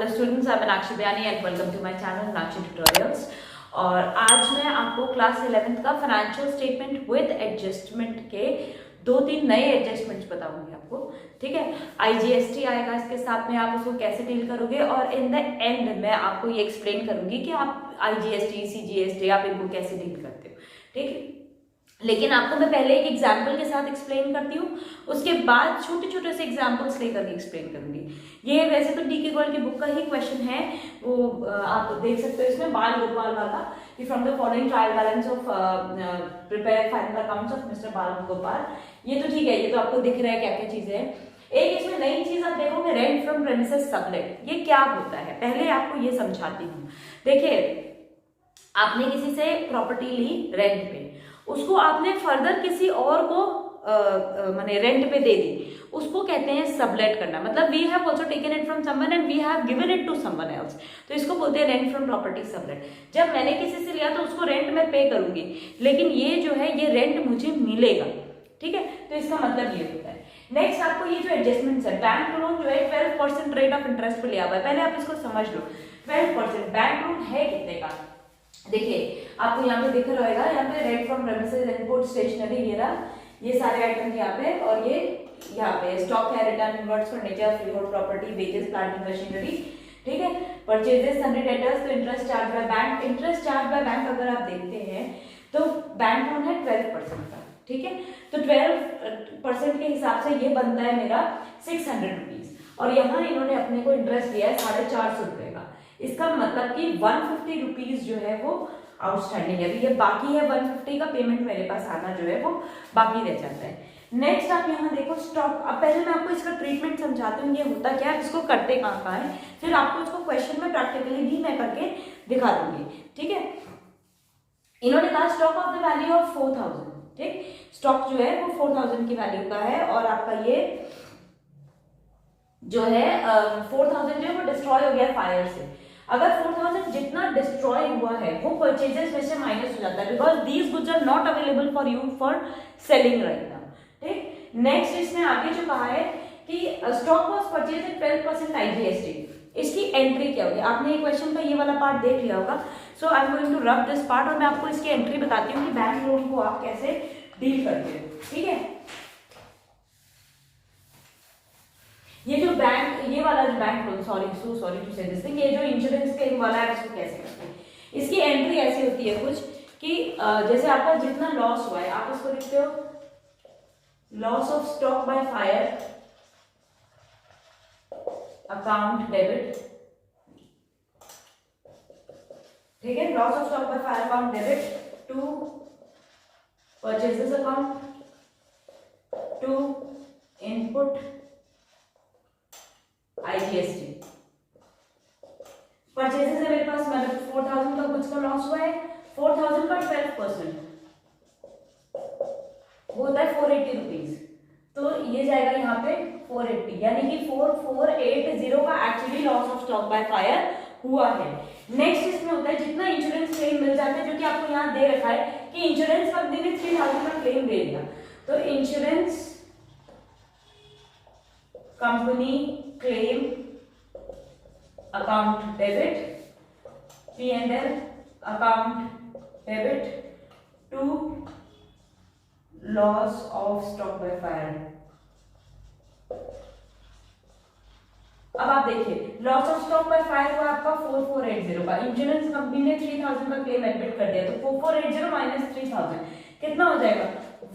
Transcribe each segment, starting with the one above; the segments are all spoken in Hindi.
Hello students, I am Meenakshi Bayani and welcome to my channel Meenakshi tutorials. और आज मैं आपको क्लास 11th का फाइनेंशियल स्टेटमेंट विद एडजस्टमेंट के 2-3 नए एडजस्टमेंट्स बताऊंगी आपको। ठीक है, आईजीएसटी आएगा इसके साथ में, आप उसको कैसे डील करोगे और इन द एंड मैं आपको ये एक्सप्लेन करूंगी कि आप आईजीएसटी सीजीएसटी आप इनको कैसे डील करते हो। ठीक है, लेकिन आपको मैं पहले एक एग्जाम्पल के साथ एक्सप्लेन करती हूँ, उसके बाद छोटे छोटे से एग्जाम्पल्स लेकर एक्सप्लेन करूंगी। ये वैसे तो डीके गोयल की बुक का ही क्वेश्चन है, वो आप देख सकते हो इसमें, बाल गोपाल वाला, कि from the following trial balance of prepare final accounts of mister बाल गोपाल। ये तो ठीक है, ये तो आपको दिख रहा है क्या क्या चीजें हैं। एक इसमें नई चीज आप देखोगे, रेंट फ्रॉम प्रेमिसेस सबलेट। ये क्या होता है पहले आपको ये समझाती हूँ। देखिए, आपने किसी से प्रॉपर्टी ली रेंट पे, उसको आपने फर्दर किसी और को माने रेंट पे दे दी, उसको कहते हैं सबलेट करना। मतलब we have also taken it from someone and we have given it to someone else, तो इसको बोलते हैं रेंट फ्रॉम प्रॉपर्टी सबलेट। जब मैंने किसी से लिया तो उसको रेंट में पे करूंगी, लेकिन ये जो है ये रेंट मुझे मिलेगा। ठीक है, तो इसका मतलब ये होता है। नेक्स्ट आपको ये जो एडजस्टमेंट है, बैंक लोन जो है 12% रेट ऑफ इंटरेस्ट पे लिया हुआ है। पहले आप इसको समझ लो, 12% बैंक लोन है कितने का। देखिए आपको यहाँ पे दिख रहा होगा, यहाँ पे rent from premises, input, stationery, ये सारे आइटम यहाँ पे, और ये यहाँ पे स्टॉक है, return, inverts, furniture, freehold property, wages, plant and machinery. ठीक है, परचेजेस, सन्डी डेटर्स, तो interest charge by bank. Interest charge by bank अगर आप देखते हैं तो बैंक लोन है 12% का। ठीक है, तो 12% के हिसाब से ये बनता है मेरा 600 रुपीज, और यहाँ इन्होंने अपने को इंटरेस्ट दिया है 450 रुपए का। इसका मतलब कि 150 रुपीज जो है वो आउटस्टैंडिंग है। अभी ये बाकी है 150 का पेमेंट मेरे पास आना जो है वो बाकी रह जाता है। नेक्स्ट आप यहाँ देखो स्टॉक। अब पहले मैं आपको इसका ट्रीटमेंट समझाती हूँ, ये होता क्या है, इसको करते कहाँ है, फिर आपको इसको क्वेश्चन में प्रैक्टिकली भी मैं करके दिखा दूंगी। ठीक है, इन्होंने कहा stock of the value of 4000। ठीक, स्टॉक जो है वो 4000 की वैल्यू का है, और आपका ये जो है 4000 जो है वो डिस्ट्रॉय हो गया फायर से। अगर 4000 जितना डिस्ट्रॉय हुआ है वो परचेजेस में से माइनस हो जाता है, because these goods are not available for you for selling right now. ठीक, नेक्स्ट इसमें आगे जो कहा है कि stock was purchase at 12% IGST. इसकी एंट्री क्या होगी, आपने ये क्वेश्चन का ये वाला पार्ट देख लिया होगा। So I am going to rub this part, और मैं आपको इसकी एंट्री बताती हूँ कि बैंक लोन को आप कैसे डील करते हो। ठीक है, ये जो बैंक, ये वाला जो बैंक लोन, सॉरी टू से दिस थिंग, ये जो इंश्योरेंस क्लेम वाला है इसको कैसे करते हैं। इसकी एंट्री ऐसी होती है कुछ कि जैसे आपका जितना लॉस हुआ है आप इसको लिखते हो loss of stock by fire account debit. ठीक है, loss of stock by fire account debit to purchases account to input IGST. Purchases है मेरे पास, मतलब 4000 का कुछ का लॉस हुआ है, 4000 का 12% वो होता है 480 रुपीज, तो ये जाएगा यहाँ पे 480, यानी कि 4480 का actually loss of stock by fire हुआ है। नेक्स्ट इसमें होता है जितना इंश्योरेंस क्लेम मिल जाता है, जो कि आपको यहाँ दे रखा है कि इंश्योरेंस कंपनी ने 3000 का क्लेम दे दिया, तो insurance company claim account debit, P&L account debit to loss of stock by fire. अब आप देखिए, loss of stock by fire हुआ आपका 4480 का, इंश्योरेंस कंपनी ने 3000 का क्लेम एडमिट कर दिया, तो 4480 माइनस 3000 कितना हो जाएगा,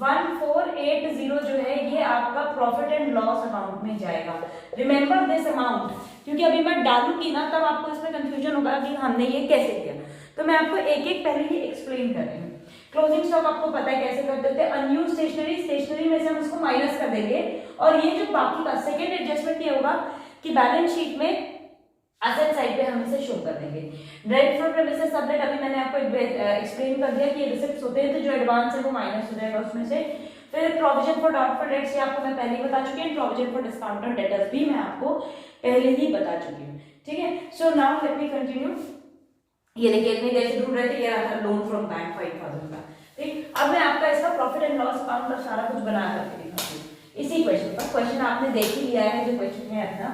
1480 जो है ये आपका प्रॉफिट एंड लॉस अकाउंट में जाएगा। रिमेंबर दिस अमाउंट, क्योंकि अभी मैं डालूंगी ना तब आपको इसमें कंफ्यूजन होगा कि हमने ये कैसे किया, तो मैं आपको एक एक पहले ही एक्सप्लेन कर रही हूँ। क्लोजिंग स्टॉक आपको पता है कैसे कर देते हैं, अनयूज्ड स्टेशनरी में से हम इसको माइनस कर देंगे, और ये जो बाकी का सेकेंड एडजस्टमेंट ये होगा कि बैलेंस शीट में एसेट साइड पे हम इसे शो कर देंगे। रेंट फ्रॉम प्रेमिसेस सबलेट, अभी मैंने आपको एक्सप्लेन कर दिया कि ये रिसिप्ट्स होते हैं, तो जो एडवांस है वो माइनस हो जाएगा उसमें से। फिर प्रोविजन फॉर डाउटफुल डेट्स, ये आपको मैं पहले ही बता चुकी हूँ। प्रोविजन फॉर डिस्काउंटेड डेटर्स भी मैं आपको पहले ही बता चुकी हूँ। ठीक है, so now let me continue. ये देखिए इतनी देर से ढूंढ रहे थे, ये रहा था लोन फ्रॉम बैंक 5000 का। ठीक, अब मैं आपका इसका प्रॉफिट एंड लॉस अकाउंट का सारा कुछ बना करके दिखाती हूँ इसी क्वेश्चन पर। क्वेश्चन आपने देख ही लिया है, जो क्वेश्चन है अपना,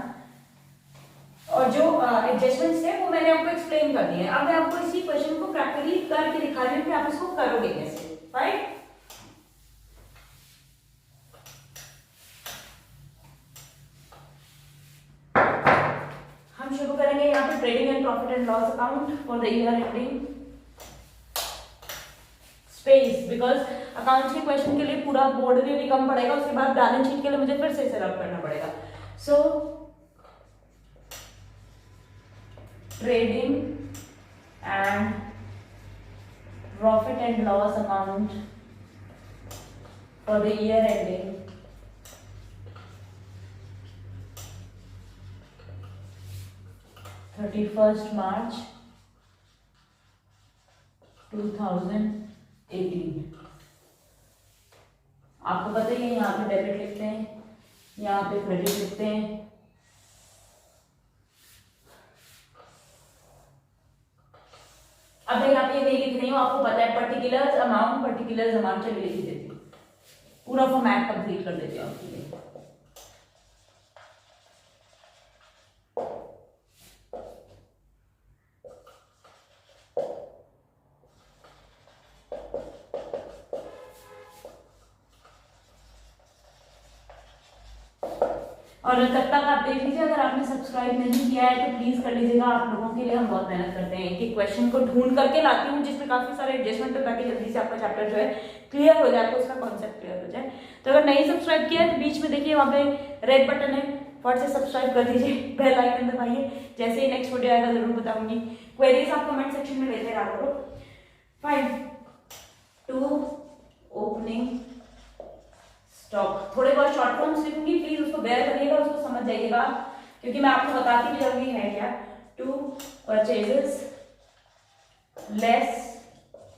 और जो एडजस्टमेंट्स थे वो मैंने आपको एक्सप्लेन कर दिए हैं। अब मैं आपको इसी क्वेश्चन को प्रैक्टिकली करके दिखा रही हूँ कि आप इसको करोगे कैसे। फाइन, हम शुरू करेंगे यहाँ पे trading and profit and loss account for the year ending space, because accounts के क्वेश्चन के लिए पूरा बोर्ड भी कम पड़ेगा, उसके बाद बैलेंस शीट के लिए मुझे फिर से सेटअप करना पड़ेगा। सो trading and profit and loss account for the year ending 31st March 2018। आपको पता ही है, यहाँ पे डेबिट लिखते हैं, यहाँ पे क्रेडिट लिखते हैं। अब मैं यहाँ पे नहीं लिख रही हूँ, आपको पता है पर्टिकुलर अमाउंट चलिए लिख देती हूँ, पूरा फॉर्मेट कंप्लीट कर देती हूँ आपके लिए। और तब तक आप देख लीजिए, अगर आपने सब्सक्राइब नहीं किया है तो प्लीज कर लीजिएगा। आप लोगों के लिए हम बहुत मेहनत करते हैं, एक क्वेश्चन को ढूंढ करके लाती हूँ जिसमें काफी सारे एडजस्टमेंट है, ताकि जल्दी से आपका चैप्टर जो है क्लियर हो जाए, तो उसका कॉन्सेप्ट क्लियर हो जाए। तो अगर नहीं सब्सक्राइब किया है तो बीच में देखिए वहाँ पे रेड बटन है, फट से सब्सक्राइब कर दीजिए, बेल आइकन दबाइए, जैसे ही नेक्स्ट वीडियो आएगा जरूर बताऊंगी। क्वेरीज आप कमेंट सेक्शन में लेते रहा करो। फाइन, टू ओपनिंग स्टॉक, थोड़े बहुत शॉर्ट फॉर्म्स लिखूंगी, प्लीज उसको बेयर करिएगा, उसको समझ जाइएगा, क्योंकि मैं आपको बताती भी जाऊंगी है क्या। To purchases less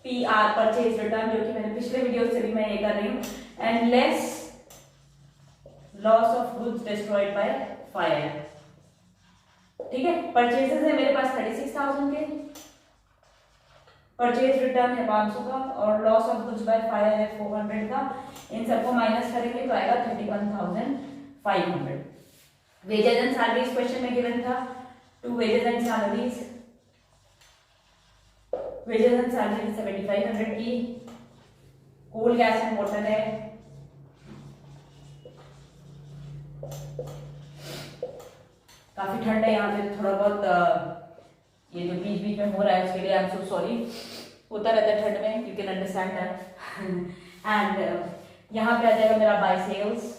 PR purchase return, जो कि मैंने पिछले वीडियो से भी मैं ये कर रही हूँ, and less loss of goods destroyed by fire. ठीक है, परचेजेस है मेरे पास 36,000 के, परचेज रिटर्न है 500 का, और loss of goods by fire है 400 का। इन सबको माइनस करेंगे तो आएगा 31,500। वेजेस एंड सैलरीज क्वेश्चन में गिवन था, to wages and salaries, wages and salaries 7500 की। कोल गैस एंड वाटर है, काफी ठंड है यहाँ पे, थोड़ा बहुत ये जो बीच बीच में हो रहा है उसके लिए आई एम सो सॉरी, होता रहता है ठंड में, you can understand that. And यहाँ पे आ जाएगा मेरा by sales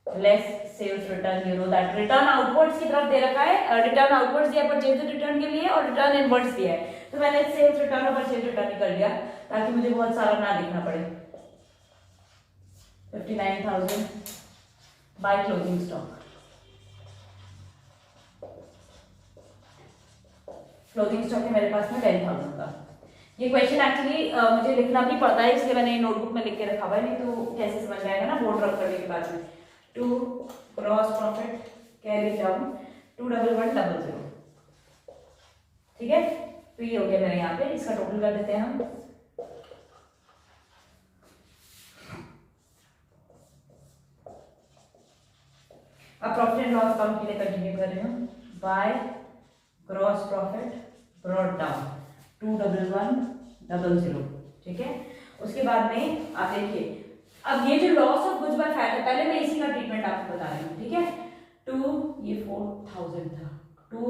less sales return, you know that return outwards की तरफ दे रखा है, रिटर्न आउटवर्ड्स दिया परचेज रिटर्न के लिए, और रिटर्न इनवर्ड्स दिया है, तो मैंने सेल्स रिटर्न और परचेज रिटर्न ही कर लिया, ताकि मुझे बहुत सारा ना लिखना पड़े। 59,000 by closing stock, closing stock है मेरे पास में 10,000 का। ये क्वेश्चन एक्चुअली मुझे लिखना भी पड़ता है, इसलिए मैंने नोटबुक में लिख के रखा हुआ है, नहीं तो कैसे समझ में आएगा ना बोर्ड रब करने के बाद में। To gross profit carry down 21100, ठीक है, तो ये हो गया मेरे यहाँ पे, इसका टोटल कर देते हैं हम। अब प्रॉफिट एंड लॉस अकाउंट के लिए कंटिन्यू कर रही हूँ। By gross profit brought down 21100, ठीक है। उसके बाद में आप देखिए, अब ये जो loss of goods by fire है, पहले मैं इसी का ट्रीटमेंट आपको बता रही हूँ, ठीक है। टू, ये 4,000 था, to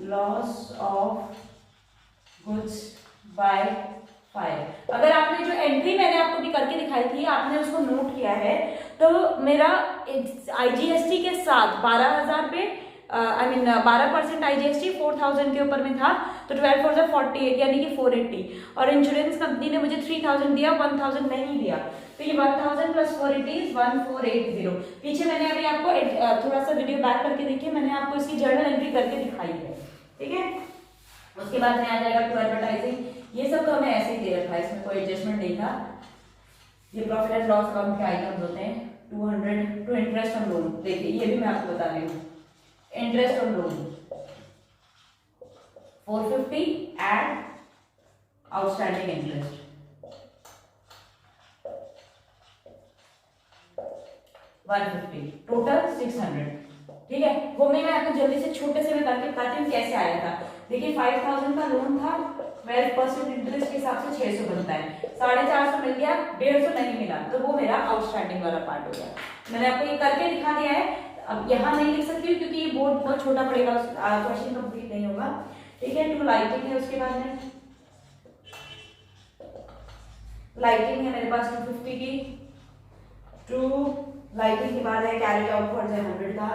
loss of goods by fire. अगर आपने जो एंट्री मैंने आपको भी करके दिखाई थी, आपने उसको नोट किया है, तो मेरा IGST के साथ 12,000 पे 12% IGST 4,000 के ऊपर में था, तो 12 4 48 यानी कि 480, और इंश्योरेंस कंपनी ने मुझे 3,000 दिया, 1,000 नहीं दिया, तो ये 1,000 प्लस 480 इज 1,480। पीछे मैंने अभी आपको थोड़ा सा वीडियो बैक करके देखिए, मैंने आपको इसकी जर्नल एंट्री करके दिखाई है, ठीक है। उसके बाद में आ जाएगा टू एडवर्टाइजिंग, ये सब तो हमें ऐसे ही दे रखा है, इसमें कोई एडजस्टमेंट नहीं था। ये प्रॉफिट एंड लॉस अकाउंट के आइटम्स होते हैं। 200 टू इंटरेस्ट ऑन लोन, देखिए ये भी मैं आपको बता रही हूँ, interest on loan 450 and outstanding interest 150, total 600, ठीक है, वो मैं आपको जल्दी से छोटे से बता के बताती हूँ कैसे आया था। देखिए 5000 का लोन था, 12% इंटरेस्ट के हिसाब से 600 बनता है, 450 मिल गया, 150 नहीं मिला, तो वो मेरा आउटस्टैंडिंग वाला पार्ट हो गया। मैंने आपको ये करके दिखा दिया है, अब यहाँ नहीं लिख सकती हूँ क्योंकि ये बोर्ड बहुत छोटा पड़ेगा, क्वेश्चन कंप्लीट नहीं होगा। ठीक है, टू लाइटिंग है, उसके बाद में लाइटिंग है मेरे पास 250 की, टू लाइटिंग के बाद है कैरेज आउटवर्ड्स है 100 का,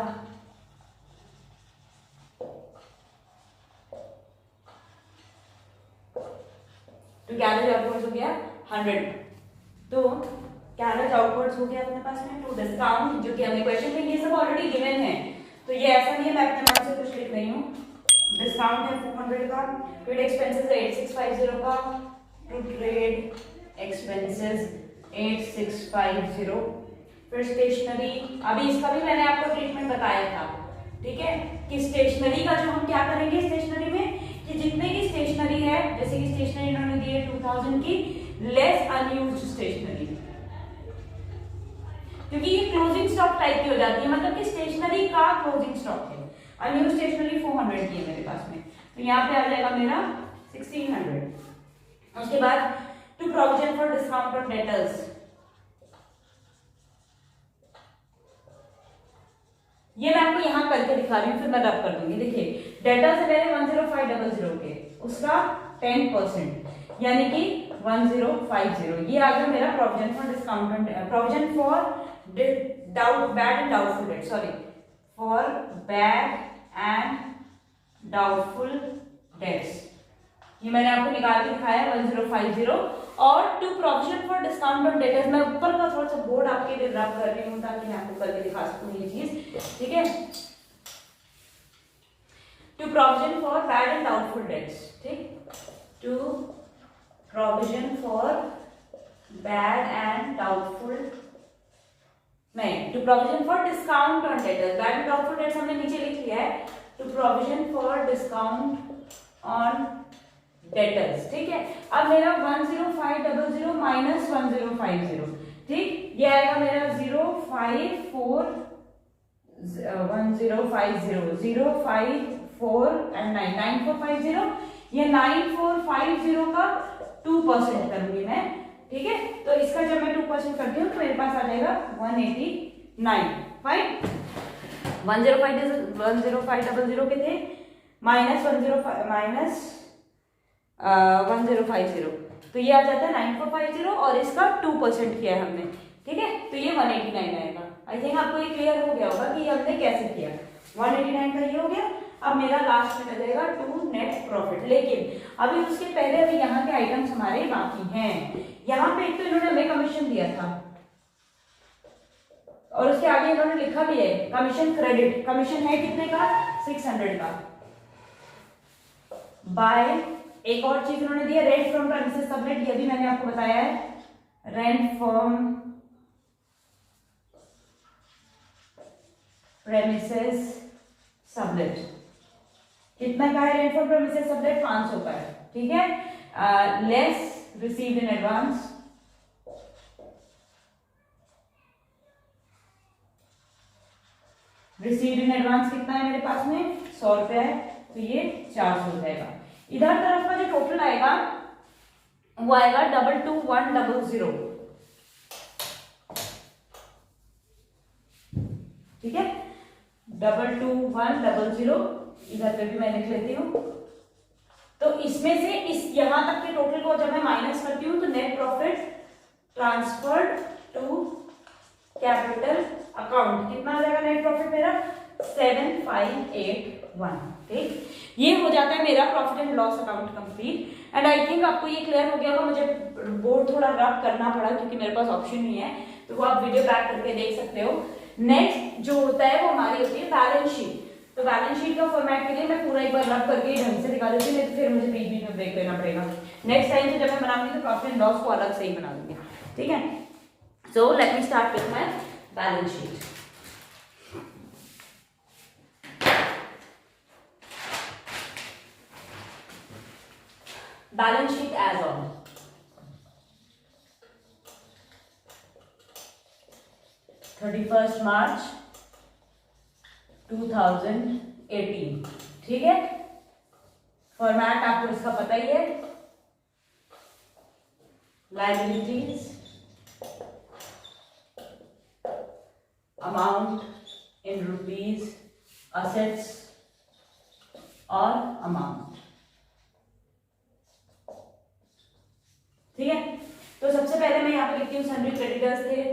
तो कैरेज आउटवर्ड्स हो गया 100, तो कैरेज आउटवर्ड्स हो गया अपने पास में। टू डिस्काउंट जो कि हमें क्वेश्चन में ये सब ऑलरेडी गिवन है, तो ये ऐसा नहीं है मैं अपने मन से कुछ लिख रही हूँ। डिस्काउंट है 400 का, ट्रेड एक्सपेंसेस है 8650 का, टू ट्रेड एक्सपेंसेस 8650, फिर स्टेशनरी, अभी इसका भी मैंने आपको ट्रीटमेंट बताया था। ठीक है, कि स्टेशनरी का जो हम क्या करेंगे स्टेशनरी में, कि जितने की स्टेशनरी है, जैसे कि स्टेशनरी इन्होंने दी है 2000 की, लेस अनयूज्ड स्टेशनरी, क्योंकि ये क्लोजिंग स्टॉक टाइप की हो जाती है, मतलब कि स्टेशनरी का क्लोजिंग स्टॉक है। अनयूज्ड स्टेशनरी 400 की है मेरे पास में, तो यहाँ पे आ जाएगा मेरा 1600। उसके बाद to provision for discount on debtors, ये मैं आपको यहाँ करके दिखा रही हूँ, फिर मैं रब कर दूंगी। देखिए डेटर्स है मेरे 10500 के, उसका 10% यानी कि 1050, ये आ गया मेरा provision for discount, provision for bad and doubtful debt, sorry for bad and doubtful debts, ये मैंने आपको निकाल के दिखाया 1050। और to provision for discount on debtors, मैं ऊपर का थोड़ा सा बोर्ड आपके लिए रब कर रही हूँ ताकि मैं आपको करके दिखा सकूँ ये चीज। ठीक है, to provision for bad and doubtful debts, ठीक, to provision for bad and doubtful, नहीं, to provision for discount on debtors, bad and doubtful debts हमने नीचे लिख लिया है, to provision for discount on debtors. ठीक है, अब मेरा 10500 माइनस 1050, ठीक, ये आएगा मेरा 054 1050 054 एंड 9450, ये 9450 का 2% करूंगी मैं। ठीक है, तो इसका जब मैं 2% करती हूँ तो मेरे पास आ जाएगा 189, फाइन। 10500 के थे, माइनस 1050, तो ये आ जाता है 9450 और इसका 2% किया है हमने। ठीक है, तो ये 189 आएगा। आई थिंक आपको ये क्लियर हो गया होगा कि हमने कैसे किया। 189 का ये हो गया। अब मेरा लास्ट में आ जाएगा टू नेट प्रॉफिट, लेकिन अभी उसके पहले अभी यहाँ के आइटम्स हमारे बाकी हैं। यहाँ पे एक तो इन्होंने हमें कमीशन दिया था और उसके आगे इन्होंने लिखा भी है कमीशन क्रेडिट, कमीशन है कितने का 600 का, बाय एक और चीज उन्होंने दिया रेंट फ्रॉम प्रेमिसेस सबलेट, ये भी मैंने आपको बताया है, रेंट फ्रॉम प्रेमिसेस सबलेट कितना का है, रेंट फ्रॉम प्रेमिसेस सबलेट 500 का है। ठीक है, less received in advance, received in advance कितना है मेरे पास में 100 रुपया है, तो ये 400 हो जाएगा। इधर तरफ का जो टोटल आएगा वो आएगा 22100। ठीक है, 22100 इधर पे भी मैं लिख लेती हूँ। तो इसमें से इस यहां तक के टोटल को जब मैं माइनस करती हूँ तो net profit transferred to capital account कितना आ जाएगा नेट प्रॉफिट मेरा 7581। ठीक, ये हो जाता है मेरा profit and loss account complete. And I think आपको ये क्लियर हो गया होगा। मुझे बोर्ड थोड़ा रब करना पड़ा क्योंकि मेरे पास ऑप्शन नहीं है, तो वो आप वीडियो बैक करके देख सकते हो। नेक्स्ट जो होता है वो हमारी होती है बैलेंस शीट। तो बैलेंस शीट का फॉर्मेट के लिए मैं पूरा एक बार रब करके ढंग से दिखा देती हूँ, नहीं तो फिर मुझे बीच बीच में ब्रेक लेना पड़ेगा। नेक्स्ट टाइम से जब मैं बनाऊंगी तो प्रॉफिट एंड लॉस को अलग से ही बना दूंगी। ठीक है, so let me start with my balance sheet. Balance sheet as on 31st March 2018। ठीक है, फॉर्मेट आपको इसका पता ही है। Liabilities, amount in rupees, assets और अमाउंट। ठीक है, तो सबसे पहले मैं यहाँ पे लिखती हूँ सन्ड्री क्रेडिटर्स थे।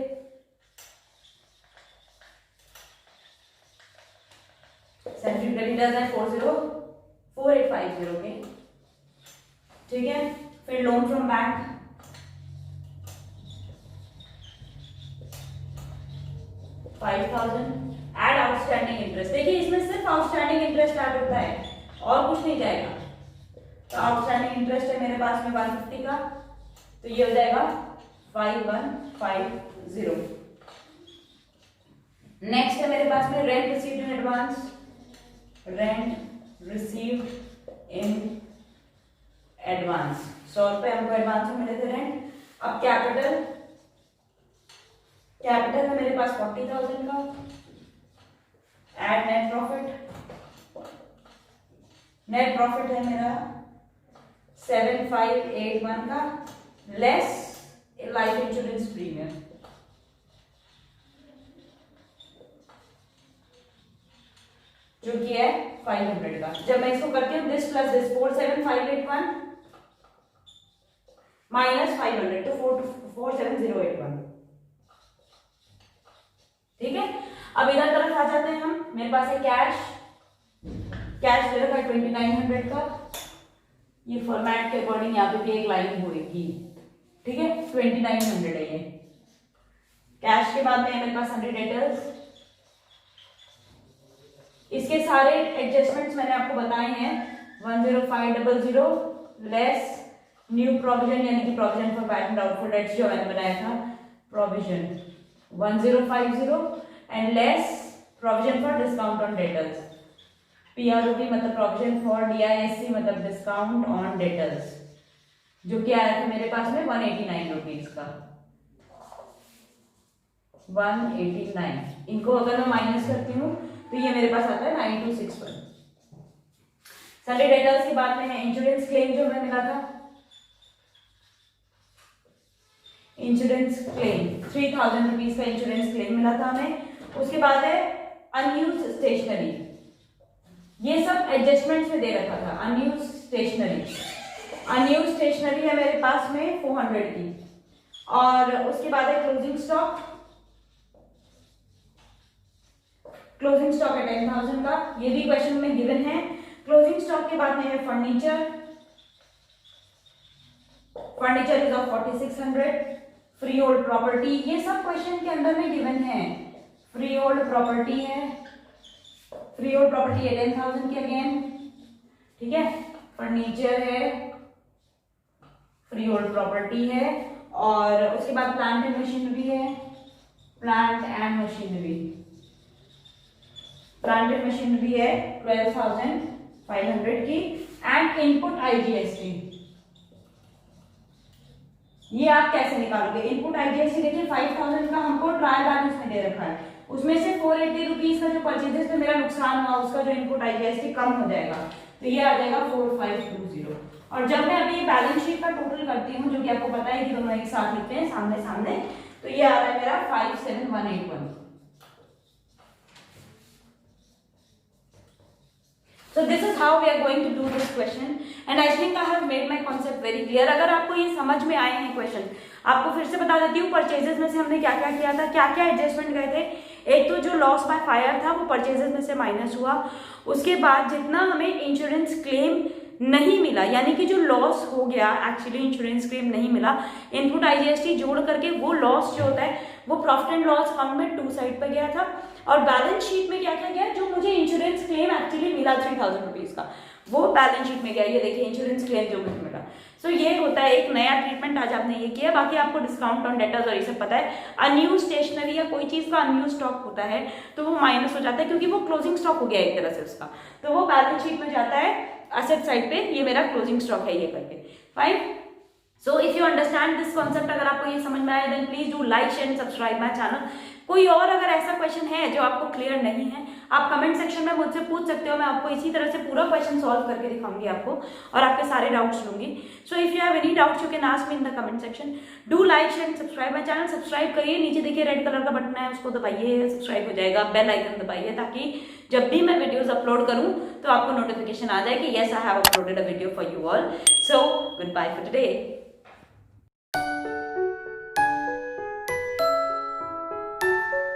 सन्ड्री क्रेडिटर्स है 4850 के। ठीक है, फिर loan from bank, $5000। Add outstanding interest, देखिए इसमें सिर्फ आउटस्टैंडिंग इंटरेस्ट ऐड होता है और कुछ नहीं जाएगा। तो आउटस्टैंडिंग इंटरेस्ट है मेरे पास में 150 का, तो ये हो जाएगा 5150। नेक्स्ट है मेरे पास में rent received in advance, rent received in advance, 100 रुपए हमको एडवांस में मिले थे रेंट। अब कैपिटल है मेरे पास 40,000 का। Add net profit, net profit है मेरा 7581 का, लेस लाइफ इंश्योरेंस प्रीमियम, जो कि है 500 का। जब मैं इसको करती हूँ दिस प्लस दिस 47581 माइनस 500 तो 47081। ठीक है, अब इधर तरफ आ जाते हैं हम। मेरे पास है कैश दे रखा है 2900 का। ये फॉर्मेट के अकॉर्डिंग यहाँ पे भी एक लाइन होगी। ठीक है, 2900 है ये। कैश के बाद में मेरे पास 100 डेटर्स। इसके सारे एडजस्टमेंट्स मैंने आपको बताए हैं। 10500 लेस न्यू प्रोविजन, यानी कि provision for bad and doubtful dates जो मैंने बनाया था, provision 1050 and less provision for discount on debtors, PROD मतलब प्रोविजन फॉर DISC मतलब डिस्काउंट ऑन डेटर्स, जो कि आया था मेरे पास में 189 रुपीज का। 189, इनको अगर मैं माइनस करती हूँ तो ये मेरे पास आता है 9261। सन्डे डेटर्स की बात में है इंश्योरेंस क्लेम जो हमें मिला था, इंश्योरेंस क्लेम 3000 रुपीज का इंश्योरेंस क्लेम मिला था हमें। उसके बाद है अनयूज स्टेशनरी, ये सब एडजस्टमेंट्स में दे रखा था। अनयूज स्टेशनरी है मेरे पास में 400 की। और उसके बाद है क्लोजिंग स्टॉक है 10,000 का, ये भी क्वेश्चन में गिवन है। क्लोजिंग स्टॉक के बाद में है furniture is of 4600। Free hold property, ये सब क्वेश्चन के अंदर में गिवन है। फ्री होल्ड प्रॉपर्टी है 10,000 की अगेन। ठीक है, फर्नीचर है, फ्री होल्ड प्रॉपर्टी है, और उसके बाद प्लांट एंड मशीनरी है। प्लांट एंड मशीनरी है 12,500 की। एंड इनपुट IGST, ये आप कैसे निकालोगे? इनपुट IGST देखिए 5,000 का हमको ट्रायल बैलेंस में दे रखा है, उसमें से 480 रुपीज का जो परचेजेस में मेरा नुकसान हुआ उसका जो इनपुट IGST कम हो जाएगा, तो ये आ जाएगा 4520। और जब मैं अभी बैलेंस शीट का टोटल करती हूँ, जो कि आपको पता है कि दोनों एक साथ लिखते हैं सामने सामने, तो ये आ रहा है मेरा 57181। So this is how we are going to do this question and I think I have made my concept very clear। अगर आपको ये समझ में आए हैं क्वेश्चन, आपको फिर से बता देती हूँ परचेजेस में से हमने क्या क्या किया था, क्या क्या एडजस्टमेंट गए थे। एक तो जो लॉस बाय फायर था वो परचेजेस में से माइनस हुआ। उसके बाद जितना हमें इंश्योरेंस क्लेम नहीं मिला, यानी कि जो लॉस हो गया एक्चुअली इंश्योरेंस क्लेम नहीं मिला, इनपुट IGST जोड़ करके वो लॉस जो होता है वो प्रॉफिट एंड लॉस अकाउंट में 2 साइड पर गया था। और बैलेंस शीट में क्या क्या गया, जो मुझे इंश्योरेंस क्लेम एक्चुअली मिला 3000 रुपीज का, वो बैलेंस शीट में गया। ये देखिए इंश्योरेंस क्लेम जो मुझे मिला। सो ये होता है एक नया ट्रीटमेंट, आज आपने ये किया। बाकी आपको डिस्काउंट ऑन डेटर्स और ये सब पता है। अनयूज स्टेशनरी या कोई चीज का अनयूज स्टॉक होता है तो वो माइनस हो जाता है, क्योंकि वो क्लोजिंग स्टॉक हो गया एक तरह से उसका, तो वो बैलेंस शीट में जाता है एसेट साइड पे। ये मेरा क्लोजिंग स्टॉक है ये करके 5 so if you understand this concept, अगर आपको ये समझ में आए then please do like share and subscribe my channel. कोई और अगर ऐसा क्वेश्चन है जो आपको क्लियर नहीं है, आप कमेंट सेक्शन में मुझसे पूछ सकते हो। मैं आपको इसी तरह से पूरा क्वेश्चन सॉल्व करके दिखाऊंगी आपको और आपके सारे डाउट्स लूंगी। सो if you have any doubts you can ask me in the comment section. Do like share and subscribe my channel. Subscribe करिए, नीचे देखिए रेड कलर का बटन है, उसको दबाइए, सब्सक्राइब हो जाएगा। बेल आइकन दबाइए ताकि जब भी मैं वीडियोस अपलोड करूं तो आपको नोटिफिकेशन आ जाए कि yes I have uploaded a video for you all. So good bye for today.